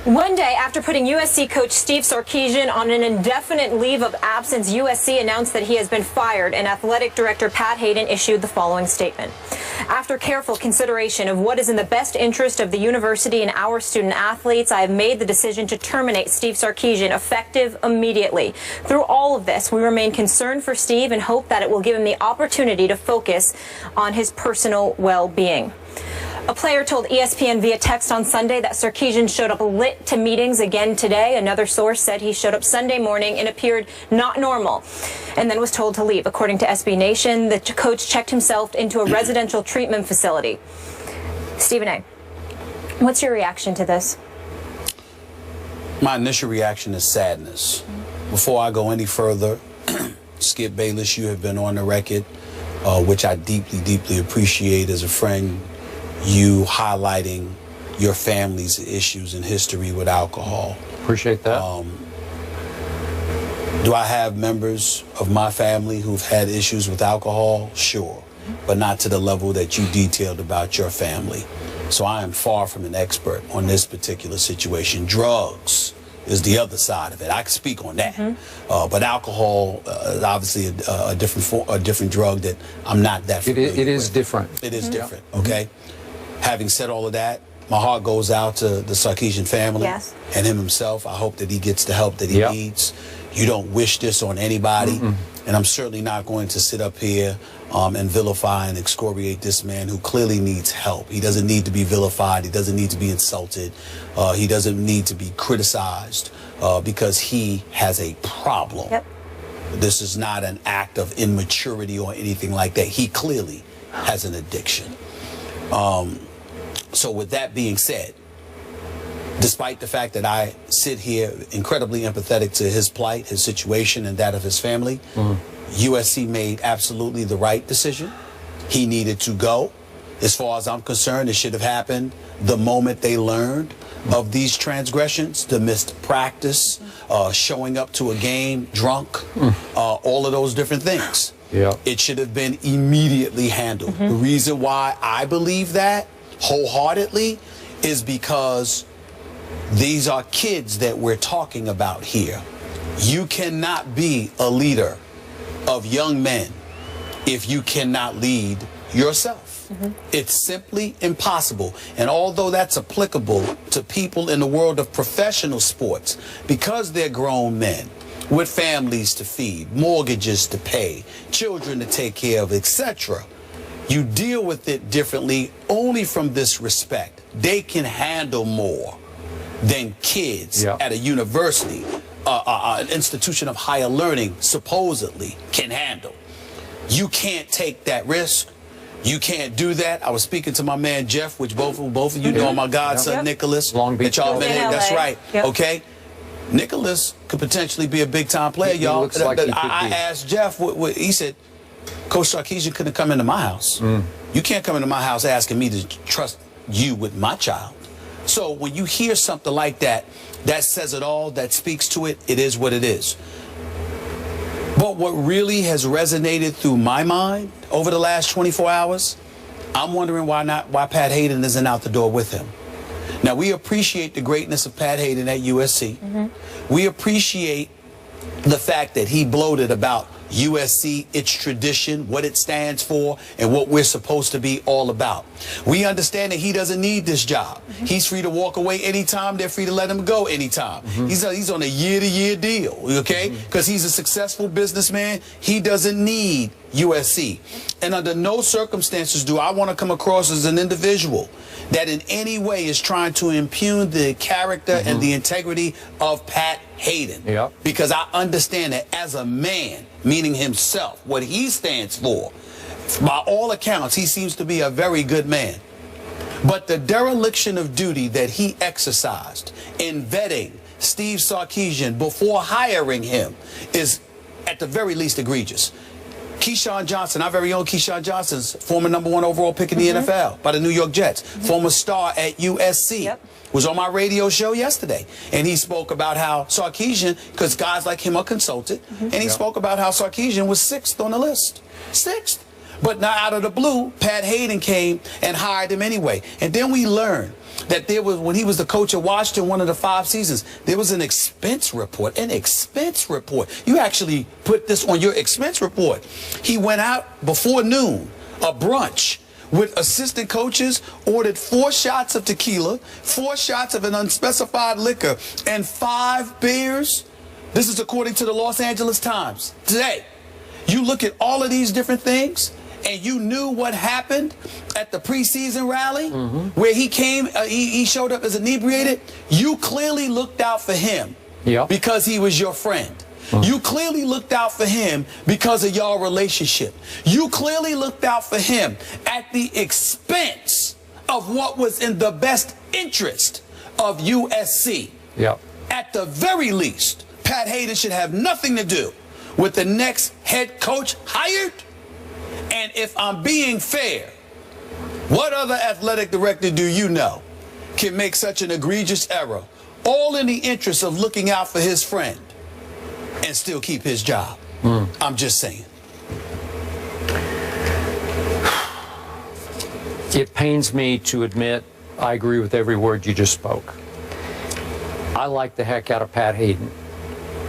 One day after putting USC coach Steve Sarkisian on an indefinite leave of absence, USC announced that he has been fired, and athletic director Pat Hayden issued the following statement. After careful consideration of what is in the best interest of the university and our student athletes, I have made the decision to terminate Steve Sarkisian effective immediately. Through all of this, we remain concerned for Steve and hope that it will give him the opportunity to focus on his personal well-being. A player told ESPN via text on Sunday that Sarkisian showed up lit to meetings again today. Another source said he showed up Sunday morning and appeared not normal and then was told to leave. According to SB Nation, the coach checked himself into a residential treatment facility. Stephen A., what's your reaction to this? My initial reaction is sadness. Before I go any further, Skip Bayless, you have been on the record, which I deeply, deeply appreciate as a friend. You highlighting your family's issues and history with alcohol. Appreciate that. Do I have members of my family who've had issues with alcohol? Sure, but not to the level that you detailed about your family. So I am far from an expert on this particular situation. Drugs is the other side of it. I can speak on that. But alcohol is obviously a different drug that I'm not that familiar with. It is different. It is different, okay? Having said all of that, my heart goes out to the Sarkisian family and him himself. I hope that he gets the help that he needs. You don't wish this on anybody, and I'm certainly not going to sit up here and vilify and excoriate this man who clearly needs help. He doesn't need to be vilified. He doesn't need to be insulted. He doesn't need to be criticized because he has a problem. This is not an act of immaturity or anything like that. He clearly has an addiction. So with that being said, despite the fact that I sit here incredibly empathetic to his plight, his situation, and that of his family, USC made absolutely the right decision. He needed to go. As far as I'm concerned, it should have happened the moment they learned of these transgressions, the missed practice, showing up to a game drunk, all of those different things. It should have been immediately handled. The reason why I believe that wholeheartedly is because these are kids that we're talking about here. You cannot be a leader of young men if you cannot lead yourself. It's simply impossible. And although that's applicable to people in the world of professional sports, because they're grown men with families to feed, mortgages to pay, children to take care of, etc., you deal with it differently only from this respect. They can handle more than kids at a university, an institution of higher learning, supposedly can handle. You can't take that risk. You can't do that. I was speaking to my man Jeff, which both of you know, my godson Nicholas. Long Beach. That's right. Okay. Nicholas could potentially be a big-time player, y'all. I asked Jeff, he said, Coach Sarkisian couldn't come into my house. You can't come into my house asking me to trust you with my child. So when you hear something like that, that says it all, that speaks to it, it is what it is. But what really has resonated through my mind over the last 24 hours, I'm wondering why Pat Hayden isn't out the door with him. Now, we appreciate the greatness of Pat Hayden at USC. We appreciate the fact that he bloated about USC, its tradition, what it stands for, and what we're supposed to be all about. We understand that he doesn't need this job. He's free to walk away anytime. They're free to let him go anytime. He's on a year-to-year deal, okay? Because he's a successful businessman. He doesn't need USC. And under no circumstances do I want to come across as an individual that in any way is trying to impugn the character and the integrity of Pat Hayden. Because I understand that as a man, meaning himself, what he stands for, by all accounts, he seems to be a very good man. But the dereliction of duty that he exercised in vetting Steve Sarkisian before hiring him is at the very least egregious. Keyshawn Johnson, our very own Keyshawn Johnson's former #1 overall pick in the NFL by the New York Jets, former star at USC, was on my radio show yesterday. And he spoke about how Sarkisian, because guys like him are consulted, and he spoke about how Sarkisian was 6th on the list. 6th. But now out of the blue, Pat Hayden came and hired him anyway. And then we learned that there was, when he was the coach of Washington, one of the 5 seasons, there was an expense report. An expense report. You actually put this on your expense report. He went out before noon, a brunch, with assistant coaches, ordered 4 shots of tequila, 4 shots of an unspecified liquor, and 5 beers. This is according to the Los Angeles Times today. You look at all of these different things, and you knew what happened at the preseason rally where he came, he showed up as inebriated. You clearly looked out for him because he was your friend. You clearly looked out for him because of your relationship. You clearly looked out for him at the expense of what was in the best interest of USC. At the very least, Pat Hayden should have nothing to do with the next head coach hired. And if I'm being fair, what other athletic director do you know can make such an egregious error, all in the interest of looking out for his friend, and still keep his job? I'm just saying. It pains me to admit I agree with every word you just spoke. I like the heck out of Pat Hayden.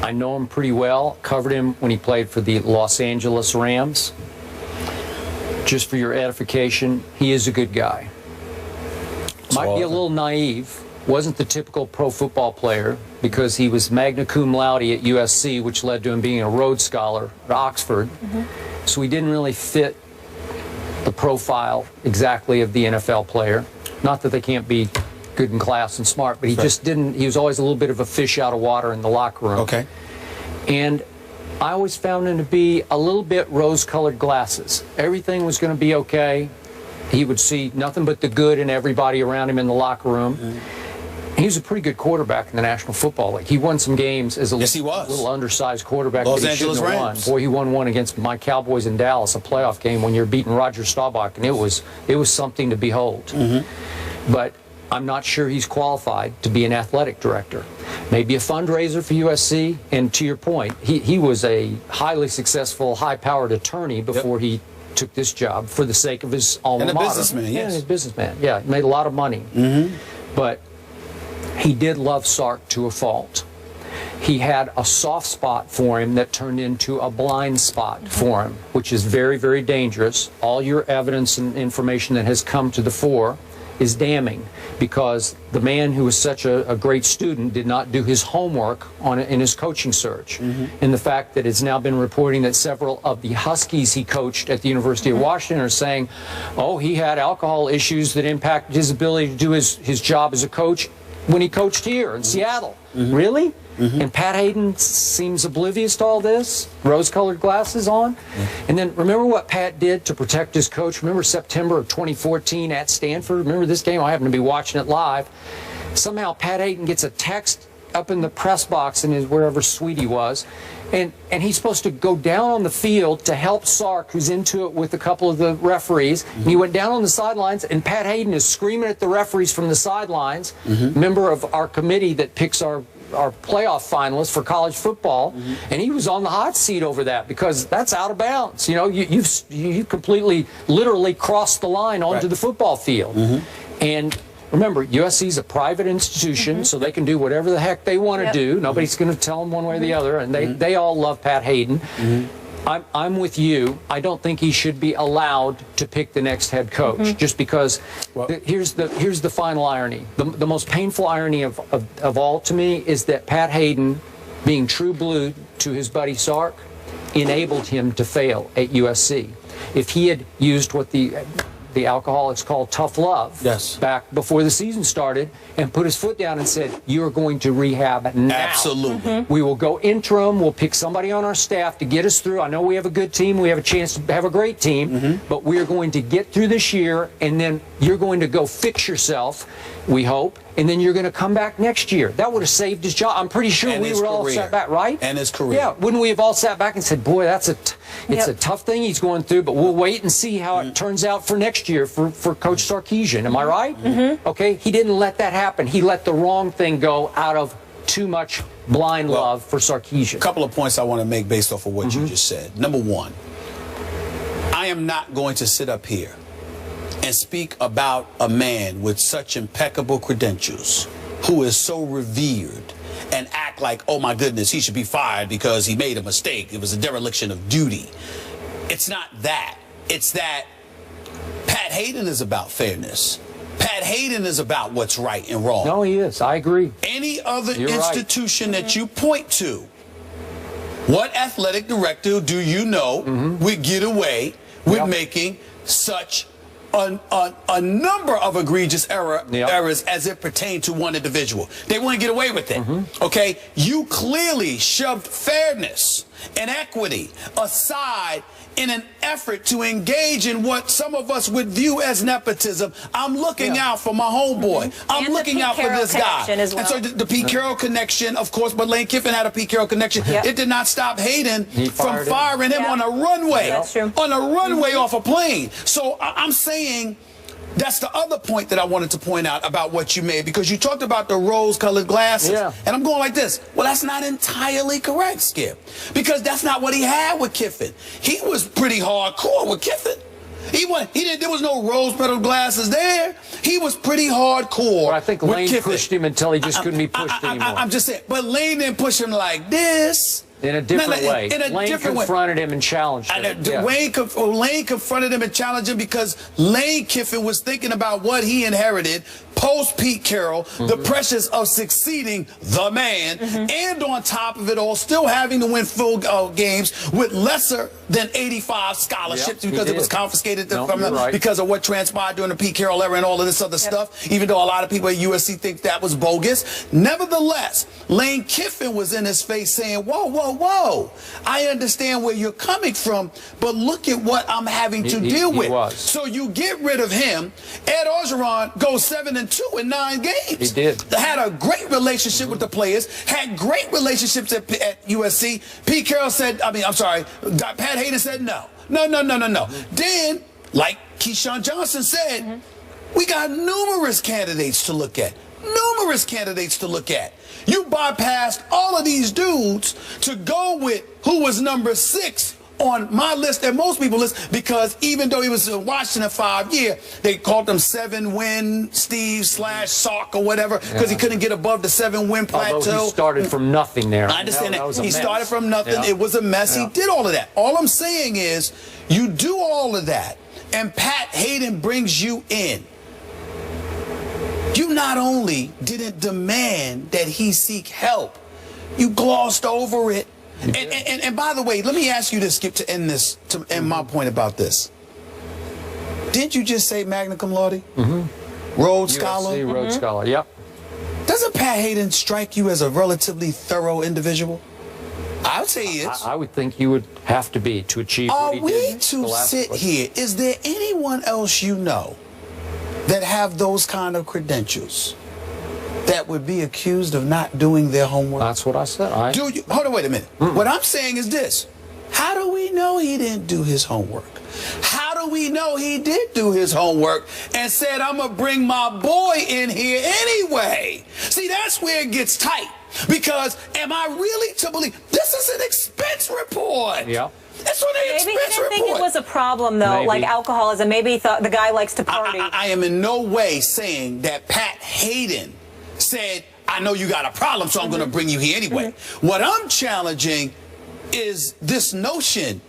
I know him pretty well, covered him when he played for the Los Angeles Rams. Just for your edification, he is a good guy. Might be a little naive. Wasn't the typical pro football player because he was magna cum laude at USC, which led to him being a Rhodes Scholar at Oxford. So he didn't really fit the profile exactly of the NFL player. Not that they can't be good in class and smart, but he just didn't. He was always a little bit of a fish out of water in the locker room. And I always found him to be a little bit rose-colored glasses. Everything was going to be okay. He would see nothing but the good in everybody around him in the locker room. He was a pretty good quarterback in the National Football League. He won some games as a little undersized quarterback. Los Angeles Rams. Boy, he won one against my Cowboys in Dallas, a playoff game when you're beating Roger Staubach, and it was something to behold. But I'm not sure he's qualified to be an athletic director. Maybe a fundraiser for USC, and to your point, he was a highly successful, high-powered attorney before he took this job for the sake of his alma mater. And a businessman, Yeah, he's a businessman. Yeah, he made a lot of money. But he did love Sark to a fault. He had a soft spot for him that turned into a blind spot for him, which is very, very dangerous. All your evidence and information that has come to the fore is damning, because the man who was such a great student did not do his homework in his coaching search. And the fact that it's now been reporting that several of the Huskies he coached at the University of Washington are saying, oh, he had alcohol issues that impacted his ability to do his job as a coach when he coached here in Seattle. Really? And Pat Hayden seems oblivious to all this, rose-colored glasses on. And then remember what Pat did to protect his coach? Remember September of 2014 at Stanford? Remember this game? I happened to be watching it live. Somehow Pat Hayden gets a text up in the press box in his wherever suite he was, and he's supposed to go down on the field to help Sark, who's into it with a couple of the referees. And he went down on the sidelines, and Pat Hayden is screaming at the referees from the sidelines, member of our committee that picks our playoff finalists for college football, and he was on the hot seat over that because that's out of bounds. You know, you completely, literally crossed the line onto the football field. And remember, USC is a private institution, so they can do whatever the heck they want to do. Nobody's going to tell them one way or the other, and they all love Pat Hayden. I'm with you. I don't think he should be allowed to pick the next head coach, just because here's the final irony. The most painful irony of all to me is that Pat Hayden, being true blue to his buddy Sark, enabled him to fail at USC. If he had used what the alcoholics call tough love back before the season started and put his foot down and said, you are going to rehab now. Absolutely. We will go interim. We'll pick somebody on our staff to get us through. I know we have a good team. We have a chance to have a great team, but we're going to get through this year, and then you're going to go fix yourself, we hope, and then you're going to come back next year. That would have saved his job. I'm pretty sure we were all sat back, right? And his career. Yeah, wouldn't we have all sat back and said, boy, it's a tough thing he's going through, but we'll wait and see how it turns out for next year for Coach Sarkisian. Am I right? Okay, he didn't let that happen. He let the wrong thing go out of too much blind love for Sarkisian. A couple of points I want to make based off of what you just said. Number one, I am not going to sit up here and speak about a man with such impeccable credentials who is so revered and act like, oh my goodness, he should be fired because he made a mistake. It was a dereliction of duty. It's not that. It's that Pat Hayden is about fairness. Pat Hayden is about what's right and wrong. No, he is. I agree. Any other You're institution that you point to, what athletic director do you know would get away with making such a number of egregious errors as it pertained to one individual? They wouldn't get away with it. Okay? You clearly shoved fairness and equity aside in an effort to engage in what some of us would view as nepotism. I'm looking out for my homeboy. I'm looking out for this guy. As well. And so the Pete Carroll connection, of course, but Lane Kiffin had a Pete Carroll connection. It did not stop Hayden from firing him on a runway. That's true. On a runway off a plane. So I'm saying that's the other point that I wanted to point out about what you made, because you talked about the rose-colored glasses. And I'm going like this. Well, that's not entirely correct, Skip, because that's not what he had with Kiffin. He was pretty hardcore with Kiffin. There was no rose-petaled glasses there. He was pretty hardcore. Well, I think Lane pushed him until he just couldn't be pushed anymore. I'm just saying, but Lane didn't push him like this. In a different way. Lane confronted him and challenged him. Lane confronted him and challenged him because Lane Kiffin was thinking about what he inherited post Pete Carroll, the pressures of succeeding the man, and on top of it all, still having to win full games with lesser than 85 scholarships because it was confiscated from them because of what transpired during the Pete Carroll era and all of this other stuff, even though a lot of people at USC think that was bogus. Nevertheless, Lane Kiffin was in his face saying, whoa, whoa, whoa, I understand where you're coming from, but look at what I'm having to deal with. So you get rid of him. Ed Orgeron goes 7-2 in 9 games. He did. Had a great relationship with the players, had great relationships at USC. Pete Carroll said, Pat Hayden said no. No. Then, like Keyshawn Johnson said, we got numerous candidates to look at. You bypassed all of these dudes to go with who was number 6 on my list and most people's list, because even though he was in Washington 5 years, they called him 7-win Steve / Sark or whatever, because he couldn't get above the 7-win plateau. Although he started from nothing there. I understand that. He started from nothing. It was a mess. He did all of that. All I'm saying is, you do all of that, and Pat Hayden brings you in. You not only didn't demand that he seek help, you glossed over it. And by the way, let me ask you this, Skip, to end this, to end my point about this. Didn't you just say magna cum laude? Rhodes Scholar? USC Rhodes Scholar, yep. Doesn't Pat Hayden strike you as a relatively thorough individual? I would say he is. I would think you would have to be to achieve what he did. Are we to sit here? Is there anyone else you know that have those kind of credentials that would be accused of not doing their homework? That's what I said. Hold on, wait a minute. What I'm saying is this. How do we know he didn't do his homework? How do we know he did do his homework and said, I'm going to bring my boy in here anyway? See, that's where it gets tight. Because am I really to believe this is an expense report? Yeah. That's what an expense report. Maybe he didn't think it was a problem, though, like alcoholism. Maybe he thought the guy likes to party. I am in no way saying that Pat Hayden said, I know you got a problem, so I'm going to bring you here anyway. What I'm challenging is this notion,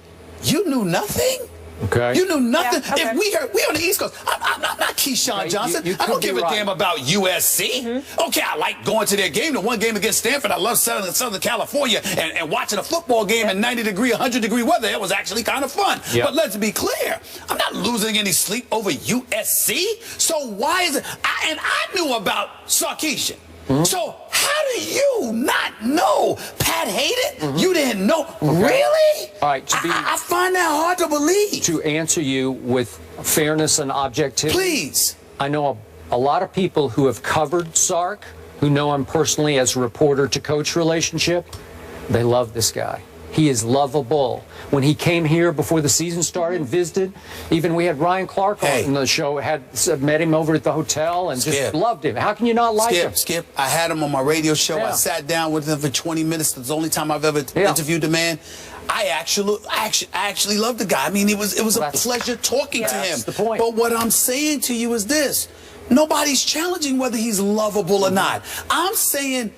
you knew nothing? Okay. You knew nothing. Yeah, okay. If we on the East Coast, I'm not Keyshawn Johnson. I don't give a damn about USC. Okay, I like going to their game. The one game against Stanford, I love Southern California and watching a football game in 90-degree, 100-degree weather. It was actually kind of fun. But let's be clear, I'm not losing any sleep over USC. So why is it? And I knew about Sarkisian. So how do you not know Pat Hayden? You didn't know? Really? All right. I find that hard to believe. To answer you with fairness and objectivity. Please. I know a lot of people who have covered Sark, who know him personally as a reporter to coach relationship. They love this guy. He is lovable. When he came here before the season started and visited, even we had Ryan Clark on the show, met him over at the hotel and just loved him. How can you not like him? Skip, I had him on my radio show. I sat down with him for 20 minutes. It's the only time I've ever interviewed the man. I actually love the guy. I mean, it was a pleasure talking to him. That's the point. But what I'm saying to you is this. Nobody's challenging whether he's lovable or not. I'm saying,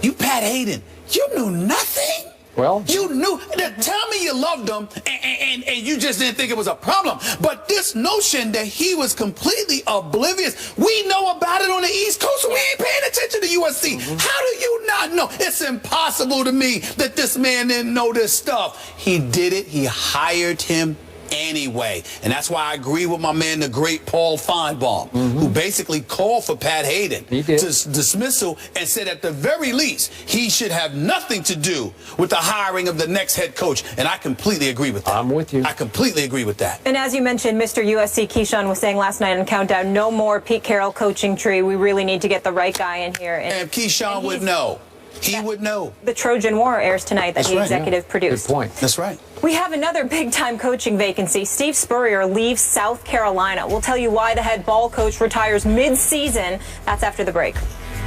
you Pat Hayden, you knew nothing. Well, you knew. Tell me you loved him and you just didn't think it was a problem. But this notion that he was completely oblivious, we know about it on the East Coast, so we ain't paying attention to USC. How do you not know? It's impossible to me that this man didn't know this stuff. He did it. He hired him anyway. And that's why I agree with my man, the great Paul Feinbaum, who basically called for Pat Hayden to dismissal and said at the very least he should have nothing to do with the hiring of the next head coach. And I completely agree with that. I'm with you. I completely agree with that. And as you mentioned, Mr. USC Keyshawn was saying last night on Countdown, no more Pete Carroll coaching tree. We really need to get the right guy in here. And Keyshawn would know. He would know. The Trojan War airs tonight that he executive produced. Good point. That's right. We have another big-time coaching vacancy. Steve Spurrier leaves South Carolina. We'll tell you why the head ball coach retires mid-season. That's after the break.